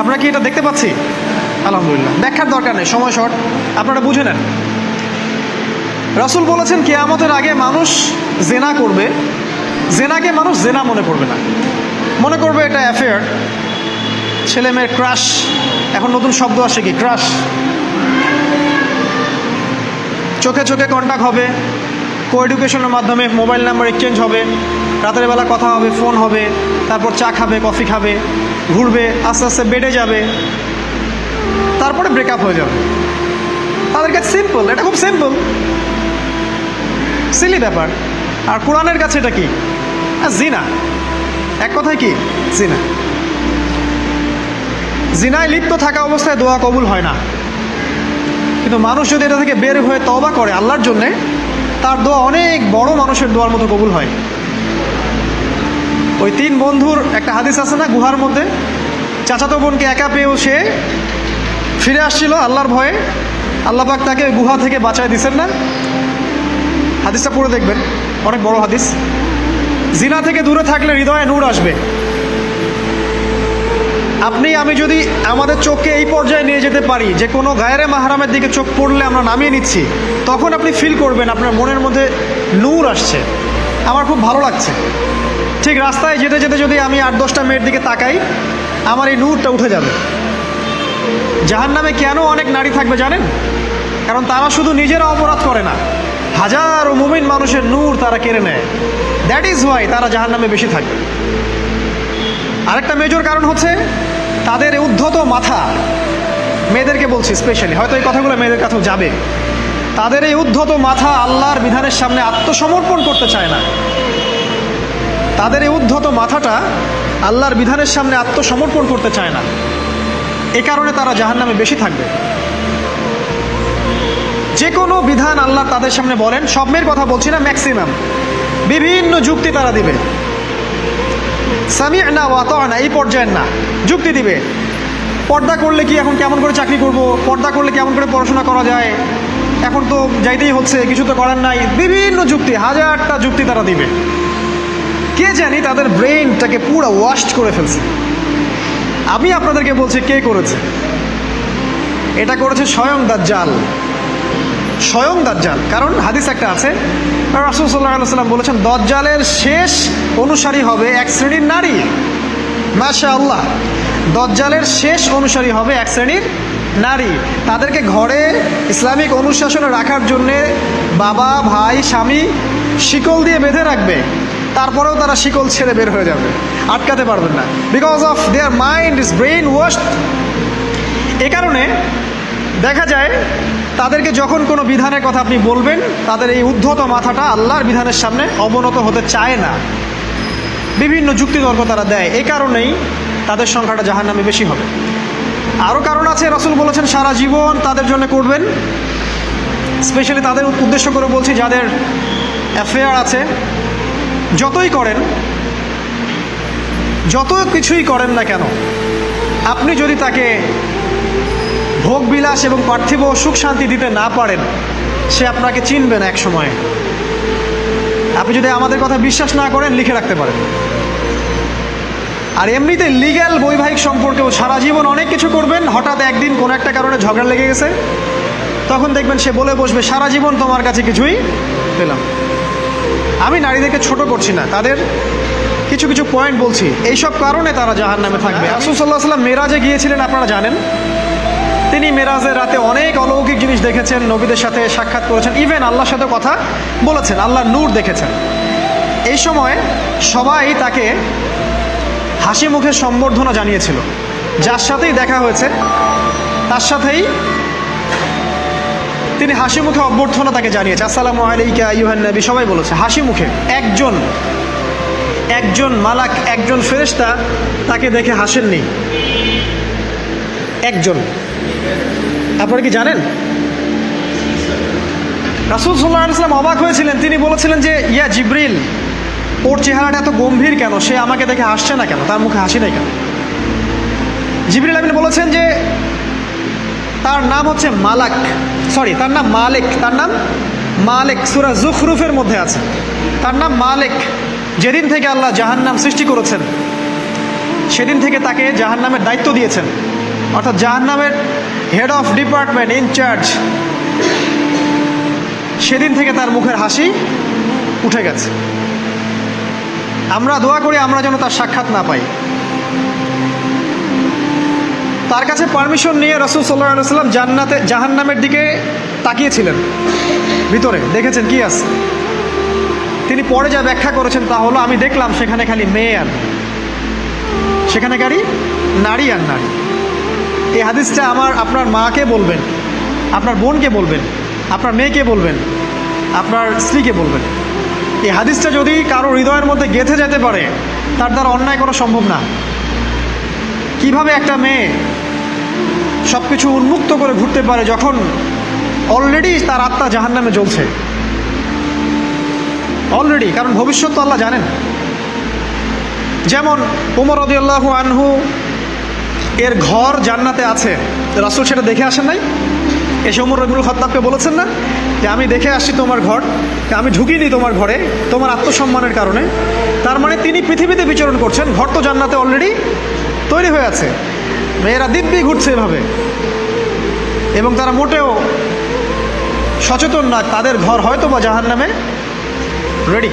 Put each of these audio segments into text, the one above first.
আমরা কি এটা দেখতে পাচ্ছি? আলহামদুলিল্লাহ, ব্যাখ্যার দরকার নেই, সময় শর্ট, আপনারা বুঝে নেন। রাসূল বলেছেন কিয়ামতের আগে মানুষ জেনা করবে, জেনাকে মানুষ জেনা মনে করবে না, মনে করবে এটা অ্যাফেয়ার, ছেলে মেয়ের ক্রাশ। এখন নতুন শব্দ আসে কি, ক্রাশ। চোখে চোখে কন্ট্যাক্ট হবে, কো এডুকেশনের মাধ্যমে মোবাইল নাম্বার এক্সচেঞ্জ হবে, রাতের বেলা কথা হবে, ফোন হবে, তারপর চা খাবে, কফি খাবে, ঘুরবে, আস্তে আস্তে বেডে যাবে, তারপরে ব্রেকআপ হয়ে যাবে। তাদের কাছে সিম্পল, এটা খুব সিম্পল, সিলি ব্যাপার। আর কোরআনের কাছে এটা কি? জিনা। এক কথায় কি? জিনা। জিনায় লিপ্ত থাকা অবস্থায় দোয়া কবুল হয় না, কিন্তু মানুষ যদি এটা থেকে বের হয়ে তওবা করে আল্লাহর জন্যে, তার দোয়া অনেক বড় মানুষের দোয়ার মতো কবুল হয়। ওই 3 বন্ধুর একটা হাদিস আছে না, গুহার মধ্যে চাচাতো বোনকে একা পেয়েও সে ফিরে আসছিল আল্লাহর ভয়ে, আল্লাহ পাক তাকে গুহা থেকে বাঁচায় দিচ্ছেন না? হাদিসটা পড়ে দেখবেন, অনেক বড় হাদিস। জিনা থেকে দূরে থাকলে হৃদয়ে নূর আসবে। আপনি আমি যদি আমাদের চোখকে এই পর্যায়ে নিয়ে যেতে পারি যে কোনো গায়রে মাহরামের দিকে চোখ পড়লে আমরা নামিয়ে নিচ্ছি, তখন আপনি ফিল করবেন আপনার মনের মধ্যে নূর আসছে, আমার খুব ভালো লাগছে। ঠিক রাস্তায় যেতে যেতে যদি আমি 8-10টা মেয়ের দিকে তাকাই, আমার এই নূরটা উঠে যাবে। জাহান্নামে কেন অনেক নারী থাকবে জানেন? কারণ তারা শুধু নিজেরা অপরাধ করে না, হাজারো মুমিন মানুষের নূর তারা কেড়ে নেয়। দ্যাট ইজ ওয়াই তারা জাহান্নামে বেশি থাকবে। আরেকটা মেজর কারণ হচ্ছে তাদের উদ্ধত মাথা। মেয়েদেরকে বলছি স্পেশালি, হয়তো এই কথাগুলো মেয়েদের কাছেও যাবে। তাদের এই উদ্ধত মাথা আল্লাহর বিধানের সামনে আত্মসমর্পণ করতে চায় না। তাদের এই উদ্ধত মাথাটা আল্লাহর বিধানের সামনে আত্মসমর্পণ করতে চায় না, এ কারণে তারা জাহান্নামে বেশি থাকবে। যে কোনো বিধান আল্লাহ তাদের সামনে বলেন, সব মেয়ের কথা বলছি না, ম্যাক্সিমাম বিভিন্ন যুক্তি তারা দিবে। সামি'না ওয়া আতা'না এই পর্যায়ের না, যুক্তি দিবে। পর্দা করলে কি এখন কেমন করে চাকরি করব, পর্দা করলে কেমন করে পড়াশোনা করা যায়, এখন তো যাইতেই হচ্ছে, কিছু তো করার নাই, বিভিন্ন যুক্তি, হাজারটা যুক্তি তারা দিবে। কে জানি তাদের ব্রেইনটাকে পুরো ওয়াশড করে ফেলছে। আমি আপনাদেরকে বলছি কে করেছে? এটা করেছে স্বয়ং দাজ্জাল, স্বয়ং দাজ্জাল। কারণ হাদিস একটা আছে, রাসূল সাল্লাল্লাহু আলাইহি ওয়াসাল্লাম বলেছেন দাজ্জালের শেষ অনুসারী হবে এক শ্রেণীর নারী। মাশাআল্লাহ, দাজ্জালের শেষ অনুসারী হবে এক শ্রেণীর নারী। তাদেরকে ঘরে ইসলামিক অনুশাসনে রাখার জন্যে বাবা, ভাই, স্বামী শিকল দিয়ে বেঁধে রাখবে, তারপরেও তারা শিকল ছেড়ে বের হয়ে যাবে, আটকাতে পারবেন না, because of their mind is brainwashed. এ কারণে দেখা যায় তাদেরকে যখন কোনো বিধানের কথা আপনি বলবেন, তাদের এই উদ্ধত মাথাটা আল্লাহর বিধানের সামনে অবনত হতে চায় না, বিভিন্ন যুক্তিতর্ক তারা দেয়। এই কারণেই তাদের সংখ্যাটা জাহান্নামে বেশি হবে। আরও কারণ আছে, রাসূল বলেছেন সারা জীবন তাদের জন্য করবেন। স্পেশালি তাদের উদ্দেশ্য করে বলছি যাদের অ্যাফেয়ার আছে। যতই করেন, যত কিছুই করেন না কেন, আপনি যদি তাকে ভোগ বিলাস এবং পার্থিব সুখ শান্তি দিতে না পারেন, সে আপনাকে চিনবে না এক সময়। আপনি যদি আমাদের কথা বিশ্বাস না করেন, লিখে রাখতে পারেন। আর এমনিতে লিগ্যাল বৈবাহিক সম্পর্কেও সারা জীবন অনেক কিছু করবেন, হঠাৎ একদিন কোনো একটা কারণে ঝগড়া লেগে গেছে, তখন দেখবেন সে বলে বসবে সারা জীবন তোমার কাছে কিছুই পেলাম। আমি নারীদেরকে ছোট করছি না, তাদের কিছু কিছু পয়েন্ট বলছি, এইসব কারণে তারা জাহান্নামে থাকবে। রাসূল সাল্লাল্লাহু আলাইহি ওয়াসাল্লাম মেরাজে গিয়েছিলেন, আপনারা জানেন। তিনি মেরাজের রাতে অনেক অলৌকিক জিনিস দেখেছেন, নবীদের সাথে সাক্ষাৎ করেছেন, ইভেন আল্লাহর সাথে কথা বলেছেন, আল্লাহর নূর দেখেছেন। এই সময় সবাই তাকে হাসি মুখে সম্বর্ধনা জানিয়েছিল। যার সাথেই দেখা হয়েছে তার সাথেই তিনি হাসি মুখে অভ্যর্থনা তাকে জানিয়েছে, আসসালামু আলাইকা আইয়ুহান নবী, সবাই বলেছে হাসি মুখে। একজন মালাক, একজন ফেরেশতা তাকে দেখে হাসেননি, একজন। আপনারা কি জানেন? রাসূল সাল্লাল্লাহু আলাইহি ওয়াসাল্লাম অবাক হয়েছিলেন। তিনি বলেছিলেন যে ইয়া জিবরিল, ওর চেহারাটা এত গম্ভীর কেন, সে আমাকে দেখে হাসছে না কেন, তার মুখে হাসি নাই কেন? জিবরিল আমিন বলেছেন যে তার নাম হচ্ছে মালাক, সরি তার নাম মালিক, তার নাম মালিক, সূরা যুখরুফের মধ্যে আছে, তার নাম মালিক। যেদিন থেকে আল্লাহ জাহান্নাম সৃষ্টি করেছেন সেদিন থেকে তাকে জাহান্নামের দায়িত্ব দিয়েছেন, অর্থাৎ জাহান্নামের হেড অফ ডিপার্টমেন্ট ইনচার্জ। সেদিন থেকে তার মুখের হাসি উঠে গেছে। আমরা দোয়া করি আমরা যেন তার সাক্ষাৎ না পাই। তার কাছে পারমিশন নিয়ে রাসূল সাল্লাল্লাহু আলাইহি ওয়াসাল্লাম জাহান্নামের দিকে তাকিয়েছিলেন, ভিতরে দেখেছেন কি আছে। তিনি পরে যা ব্যাখ্যা করেছেন তা হলো, আমি দেখলাম সেখানে খালি মেয়ে আর সেখানে খালি নারী আর নারী। এই হাদিসটা আপনার মাকে বলবেন, আপনার বোনকে বলবেন, আপনার মেয়েকে বলবেন, আপনার স্ত্রীকে বলবেন। এই হাদিসটা যদি কারো হৃদয়ের মধ্যে গেঁথে যেতে পারে, তার দ্বারা অন্যায় করা সম্ভব না। কিভাবে একটা মেয়ে সব কিছু উন্মুক্ত করে ঘুরতে পারে যখন অলরেডি তার আত্মা জাহান্নামে জ্বলছে অলরেডি, কারণ ভবিষ্যৎ তো আল্লাহ জানেন। যেমন ওমর রাদিয়াল্লাহু আনহু এর ঘর জান্নাতে আছে, রাসূল সেটা দেখে আসেন নাই? এসে ওমর ইবনুল খাত্তাবকে বলেছেন না যে আমি দেখে আসছি তোমার ঘর, আমি ঢুকিনি তোমার ঘরে তোমার আত্মসম্মানের কারণে। তার মানে তিনি পৃথিবীতে বিচরণ করছেন, ঘর তো জান্নাতে অলরেডি তৈরি হয়ে আছে। মেয়েরা দিব্যি ঘুরছে এভাবে, এবং তারা মোটেও সচেতন না তাদের ঘর হয়তো বা জাহান্নামে রেডি।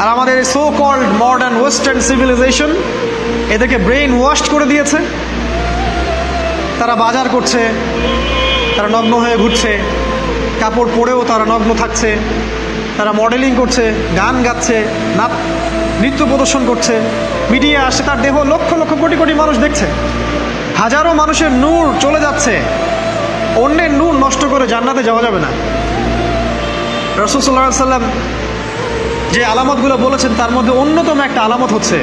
আর আমাদের so called modern western civilization এদেরকে ব্রেইন ওয়াশড করে দিয়েছে। তারা বাজার করছে, তারা নগ্ন হয়ে ঘুরছে, কাপড় পরেও তারা নগ্ন থাকছে, তারা মডেলিং করছে, গান গাচ্ছে, নৃত্য প্রদর্শন করছে, মিডিয়া আসে, তার দেহ লক্ষ লক্ষ কোটি কোটি মানুষ দেখছে। হাজারো মানুষের নূর চলে যাচ্ছে, অন্যের নূর নষ্ট করে জান্নাতে যাওয়া যাবে না। রাসূল সাল্লাল্লাহু আলাইহি ওয়াসাল্লাম যে আলামতগুলো বলেছেন তার মধ্যে অন্যতম একটা আলামত হচ্ছে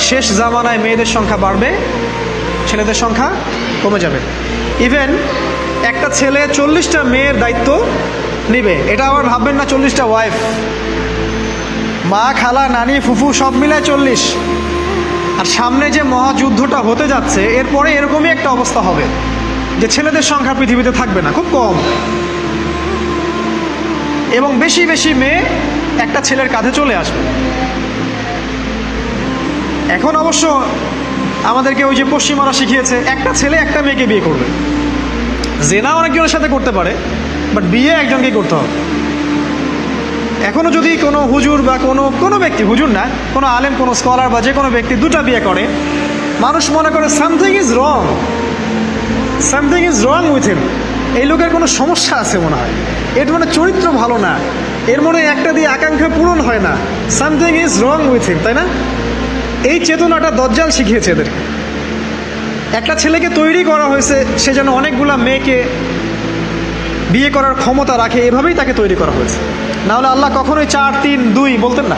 শেষ জামানায় মেয়েদের সংখ্যা বাড়বে, ছেলেদের সংখ্যা কমে যাবে। ইভেন একটা ছেলে 40টা মেয়ের দায়িত্ব নিবে। এটা আবার ভাববেন না 40টা ওয়াইফ, মা, খালা, নানি, ফুফু সব মিলায় 40। আর সামনে যে মহাযুদ্ধটা হতে যাচ্ছে এরপরে এরকমই একটা অবস্থা হবে যে ছেলেদের সংখ্যা পৃথিবীতে থাকবে না, খুব কম, এবং বেশি বেশি মেয়ে একটা ছেলের কাঁধে চলে আসবে। এখন অবশ্য আমাদেরকে ওই যে পশ্চিমারা শিখিয়েছে একটা ছেলে একটা মেয়েকে বিয়ে করবে। জেনা অনেকজনের সাথে করতে পারে, বাট বিয়ে একজনকেই করতে হবে। এখনও যদি কোনো হুজুর বা কোনো ব্যক্তি, হুজুর না, কোনো আলেম, কোনো স্কলার বা যে কোনো ব্যক্তি দুটা বিয়ে করে, মানুষ মনে করে something is wrong, something is wrong with him. এই লোকের কোনো সমস্যা আছে মনে হয়, এর মানে চরিত্র ভালো না, এর মনে একটা দিয়ে আকাঙ্ক্ষা পূরণ হয় না, something is wrong with him, তাই না? এই চেতনাটা দজ্জাল শিখিয়েছে এদেরকে। একটা ছেলেকে তৈরি করা হয়েছে সে যেন অনেকগুলা মেয়েকে বিয়ে করার ক্ষমতা রাখে, এভাবেই তাকে তৈরি করা হয়েছে। নাহলে আল্লাহ কখনোই 4, 3, 2 বলতেন না।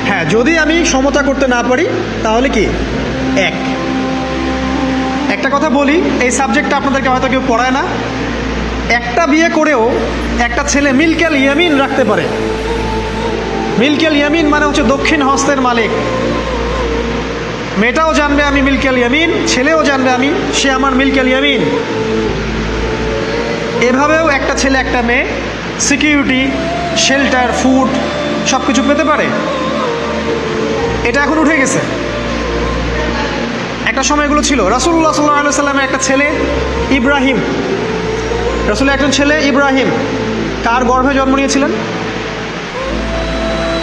হ্যাঁ, যদি আমি সমতা করতে না পারি তাহলে কি একটা কথা বলি, এই সাবজেক্টটা আপনাদেরকে হয়তো কেউ পড়ায় না। একটা বিয়ে করেও একটা ছেলে মিলকেল ইয়ামিন রাখতে পারে। মিলকেল ইয়ামিন মানে হচ্ছে দক্ষিণ হস্তের মালিক। মেয়েটাও জানবে আমি মিলকেল ইয়ামিন, ছেলেও জানবে সে আমার মিলকেল ইয়ামিন। এভাবেও একটা ছেলে একটা মেয়ে সিকিউরিটি, শেল্টার, ফুড সব কিছু পেতে পারে। এটা এখন উঠে গেছে, একটা সময় এগুলো ছিল। রাসূলুল্লাহ সাল্লাল্লাহু আলাইহি ওয়াসাল্লামের একটা ছেলে ইব্রাহিম, রাসূলের একজন ছেলে ইব্রাহিম কার গর্ভে জন্ম নিয়েছিলেন?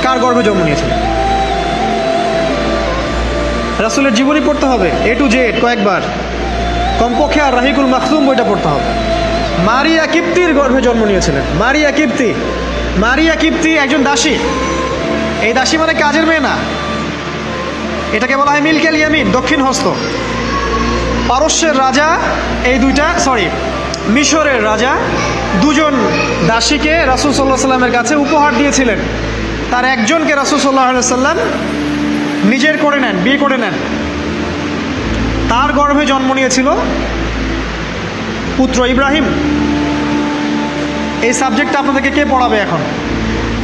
কার গর্ভে জন্ম নিয়েছিলেন? রাসূলের জীবনী পড়তে হবে A to Z কয়েকবার, কমপক্ষে আর রাহিকুল মাখতুম বইটা পড়তে হবে। মারিয়া কিপ্তির গর্ভে জন্ম নিয়েছিলেন। মারিয়া কিপ্তি একজন দাসী। এই দাসী মানে কাজের মেয়ে না, এটাকে বলা হয় মিলকেল ইয়ামিন, দক্ষিণ হস্ত। পারস্যের রাজা মিশরের রাজা দুজন দাসীকে রাসূল সাল্লাল্লাহু আলাইহি সাল্লামের কাছে উপহার দিয়েছিলেন। তার একজনকে রাসূল সাল্লাল্লাহু আলাইহি সাল্লাম নিজের করে নেন, বিয়ে করে নেন। তার গর্ভে জন্ম নিয়েছিল পুত্র ইব্রাহিম। এই সাবজেক্টটা আপনাদেরকে কে পড়াবে এখন?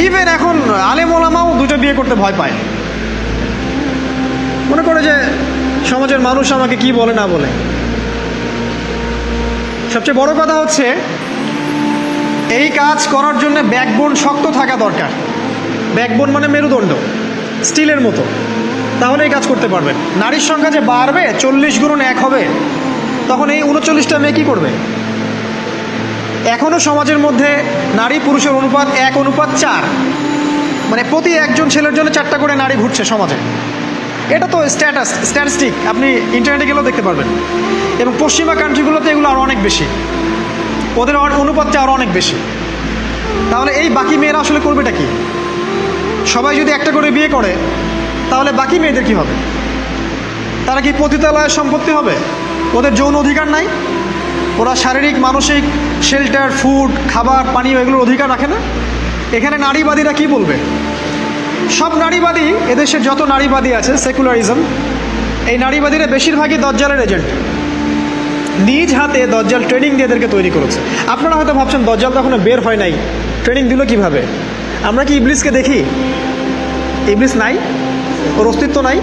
ইভেন এখন আলেম ওলামাও দুটো বিয়ে করতে ভয় পায়, মনে করে যে সমাজের মানুষ আমাকে কি বলে না বলে। সবচেয়ে বড় কথা হচ্ছে এই কাজ করার জন্য ব্যাকবোন শক্ত থাকা দরকার। ব্যাকবোন মানে মেরুদণ্ড, স্টিলের মতো, তাহলে এই কাজ করতে পারবেন। নারীর সংখ্যা যে বাড়বে 40x1 হবে, তখন এই 39টা মেয়ে কী করবে? এখনও সমাজের মধ্যে নারী পুরুষের অনুপাত 1:4, মানে প্রতি একজন ছেলের জন্য 4টা করে নারী ঘুরছে সমাজে। এটা তো স্ট্যাটিস্টিক, আপনি ইন্টারনেটে গেলেও দেখতে পারবেন। এবং পশ্চিমা কান্ট্রিগুলোতে এগুলো আরও অনেক বেশি, ওদের অনুপাতটা আরও অনেক বেশি। তাহলে এই বাকি মেয়েরা আসলে করবেটা কি? সবাই যদি একটা করে বিয়ে করে, তাহলে বাকি মেয়েদের কী হবে? তারা কি পতিতালয়ের সম্পত্তি হবে? ওদের যৌন অধিকার নাই? ওরা শারীরিক মানসিক শেল্টার, ফুড, খাবার, পানীয় এগুলোর অধিকার রাখে না? এখানে নারীবাদীরা কি বলবে? সব নারীবাদী, এদেশের যত নারীবাদী আছে, সেকুলারিজম, এই নারীবাদীরা বেশিরভাগই দজ্জালের এজেন্ট। নিজ হাতে দজ্জাল ট্রেনিং দিয়ে এদেরকে তৈরি করেছে। আপনারা হয়তো ভাবছেন দজ্জাল তো এখনো বের হয় নাই, ট্রেনিং দিল কিভাবে? আমরা কি ইবলিসকে দেখি? ইবলিস নাই, ওর অস্তিত্ব নাই।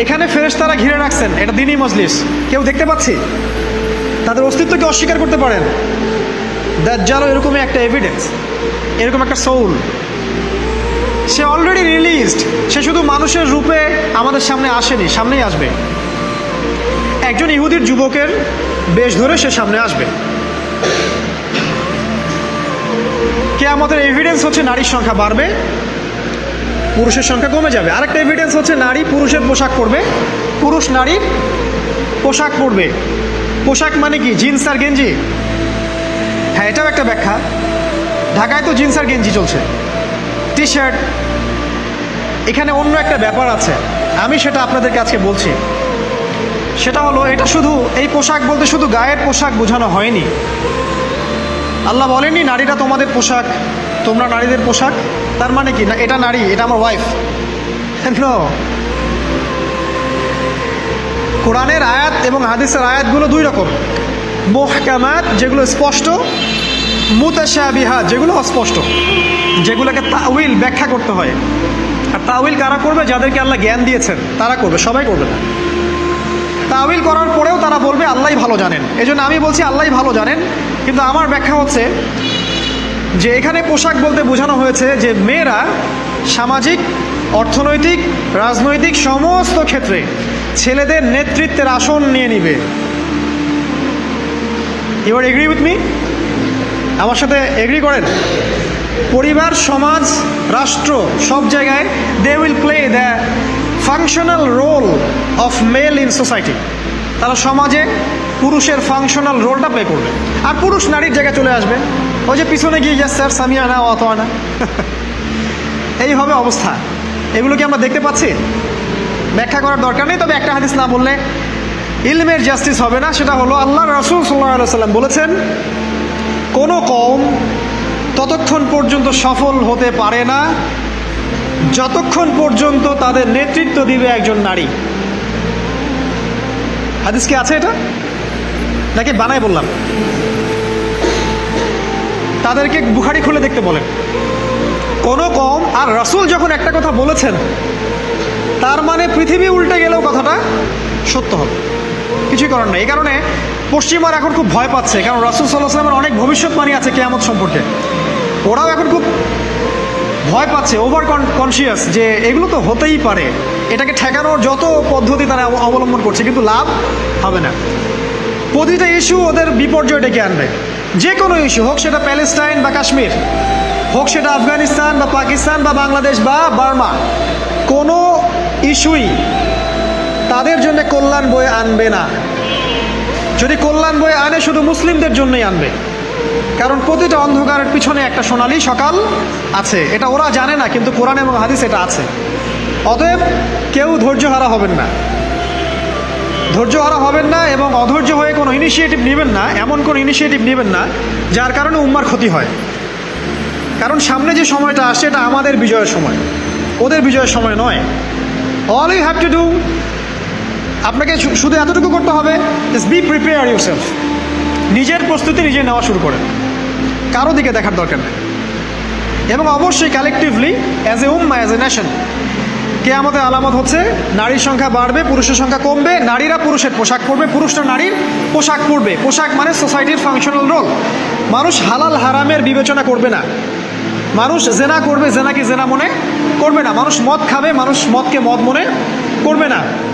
এখানে ফেরেশতারা ঘিরে রাখছেন, এটা দ্বীনি মজলিস, কেউ দেখতে পাচ্ছি? তাদের অস্তিত্বকে অস্বীকার করতে পারেন? দাজ্জালও এরকমই একটা এভিডেন্স, এরকম একটা সোল। সে অলরেডি রিলিজড, সে শুধু মানুষের রূপে আমাদের সামনে আসেনি, সামনেই আসবে। একজন ইহুদির যুবকের বেশ ধরে সে সামনে আসবে। কিয়ামতের এভিডেন্স হচ্ছে নারীর সংখ্যা বাড়বে, পুরুষের সংখ্যা কমে যাবে। আরেকটা এভিডেন্স হচ্ছে নারী পুরুষের পোশাক পরবে, পুরুষ নারীর পোশাক পরবে। পোশাক মানে কি? জিন্স আর গেঞ্জি? হ্যাঁ, এটাও একটা ব্যাখ্যা। ঢাকায় তো জিন্স আর গেঞ্জি চলছে, টি শার্ট। এখানে অন্য একটা ব্যাপার আছে, আমি সেটা আপনাদেরকে আজকে বলছি। সেটা হলো, এটা শুধু এই পোশাক বলতে শুধু গায়ের পোশাক বোঝানো হয়নি। আল্লাহ বলেননি নারীরা তোমাদের পোশাক, তোমরা নারীদের পোশাক। তার মানে কি? না এটা নারী, এটা আমার ওয়াইফ। নো, কোরআনের আয়াত এবং হাদিসের আয়াতগুলো দুই রকম। মুহকামাত যেগুলো স্পষ্ট, মুতাশাবিহাত যেগুলো অস্পষ্ট, যেগুলোকে তাউইল ব্যাখ্যা করতে হয়। আর তাউইল কারা করবে? যাদেরকে আল্লাহ জ্ঞান দিয়েছেন তারা করবে, সবাই করবে না। তাউইল করার পরেও তারা বলবে আল্লাহই ভালো জানেন। এজন্য আমি বলছি আল্লাহই ভালো জানেন, কিন্তু আমার ব্যাখ্যা হচ্ছে যে এখানে পোশাক বলতে বোঝানো হয়েছে যে মেয়েরা সামাজিক, অর্থনৈতিক, রাজনৈতিক সমস্ত ক্ষেত্রে ছেলেদের নেতৃত্বের আসন নিয়ে নিবে। You are agree with me? আমার সাথে এগ্রি করেন? পরিবার, সমাজ, রাষ্ট্র, সব জায়গায় they will play the functional role of male in society. তারা সমাজে পুরুষের ফাংশনাল রোলটা প্লে করবে, আর পুরুষ নারীর জায়গায় চলে আসবে। ওই যে পিছনে গিয়ে যা স্যার সামিয়া না অত না, এই হবে অবস্থা। এগুলো কি আমরা দেখতে পাচ্ছি? ব্যাখ্যা করার দরকার নেই। তবে একটা হাদিস না বললে ইলমের জাস্টিস হবে না। সেটা হলো আল্লাহ রাসূল সাল্লাল্লাহু আলাইহি ওয়াসাল্লাম বলেছেন, কোনো কওম ততক্ষণ পর্যন্ত সফল হতে পারে না যতক্ষণ পর্যন্ত তাদের নেতৃত্ব দিবে একজন নারী। হাদিস কি আছে এটা, নাকি বানাই বললাম? তাদেরকে বুখারী খুলে দেখতে বলেন। কোনো কওম, আর রাসূল যখন একটা কথা বলেছেন তার মানে পৃথিবী উল্টে গেলেও কথাটা সত্য হবে, কিছুই করার নেই। এই কারণে পশ্চিমারা এখন খুব ভয় পাচ্ছে, কারণ রাসূল সাল্লাল্লাহু আলাইহি ওয়াসাল্লামের অনেক ভবিষ্যৎবাণী আছে কিয়ামত সম্পর্কে। ওরাও এখন খুব ভয় পাচ্ছে, ওভার কনসিয়াস, যে এগুলো তো হতেই পারে। এটাকে ঠেকানোর যত পদ্ধতি তারা অবলম্বন করছে, কিন্তু লাভ হবে না। প্রতিটা ইস্যু ওদের বিপর্যয় ডেকে আনবে। যে কোনো ইস্যু হোক, সেটা প্যালেস্টাইন বা কাশ্মীর হোক, সেটা আফগানিস্তান বা পাকিস্তান বা বাংলাদেশ বা বার্মা, কোনো ইস্যুই তাদের জন্য কল্যাণ বয়ে আনবে না। যদি কল্যাণ বয়ে আনে, শুধু মুসলিমদের জন্যই আনবে। কারণ প্রতিটা অন্ধকারের পিছনে একটা সোনালী সকাল আছে। এটা ওরা জানে না, কিন্তু কোরআন এবং হাদিস এটা আছে। অতএব কেউ ধৈর্যহারা হবেন না, ধৈর্যহারা হবেন না, এবং অধৈর্য হয়ে কোনো ইনিশিয়েটিভ নেবেন না, এমন কোনো ইনিশিয়েটিভ নেবেন না যার কারণে উম্মার ক্ষতি হয়। কারণ সামনে যে সময়টা আসছে এটা আমাদের বিজয়ের সময়, ওদের বিজয়ের সময় নয়। All you have to do, আপনাকে শুধু এতটুকু করতে হবে, ইজ বি প্রিপেয়ার ইউরসেলফ। নিজের প্রস্তুতি নিজে নেওয়া শুরু করেন, কারো দিকে দেখার দরকার নেই। এবং অবশ্যই collectively as a Umma, as a nation, কিয়ামতের আলামত হচ্ছে নারীর সংখ্যা বাড়বে, পুরুষের সংখ্যা কমবে। নারীরা পুরুষের পোশাক পরবে, পুরুষরা নারীর পোশাক পরবে। পোশাক মানে সোসাইটির ফাংশনাল রোল। মানুষ হালাল হারামের বিবেচনা করবে না। মানুষ জেনা করবে, জেনাকে জেনা মনে করবে না। মানুষ মদ খাবে, মানুষ মদকে মদ মনে করবে না।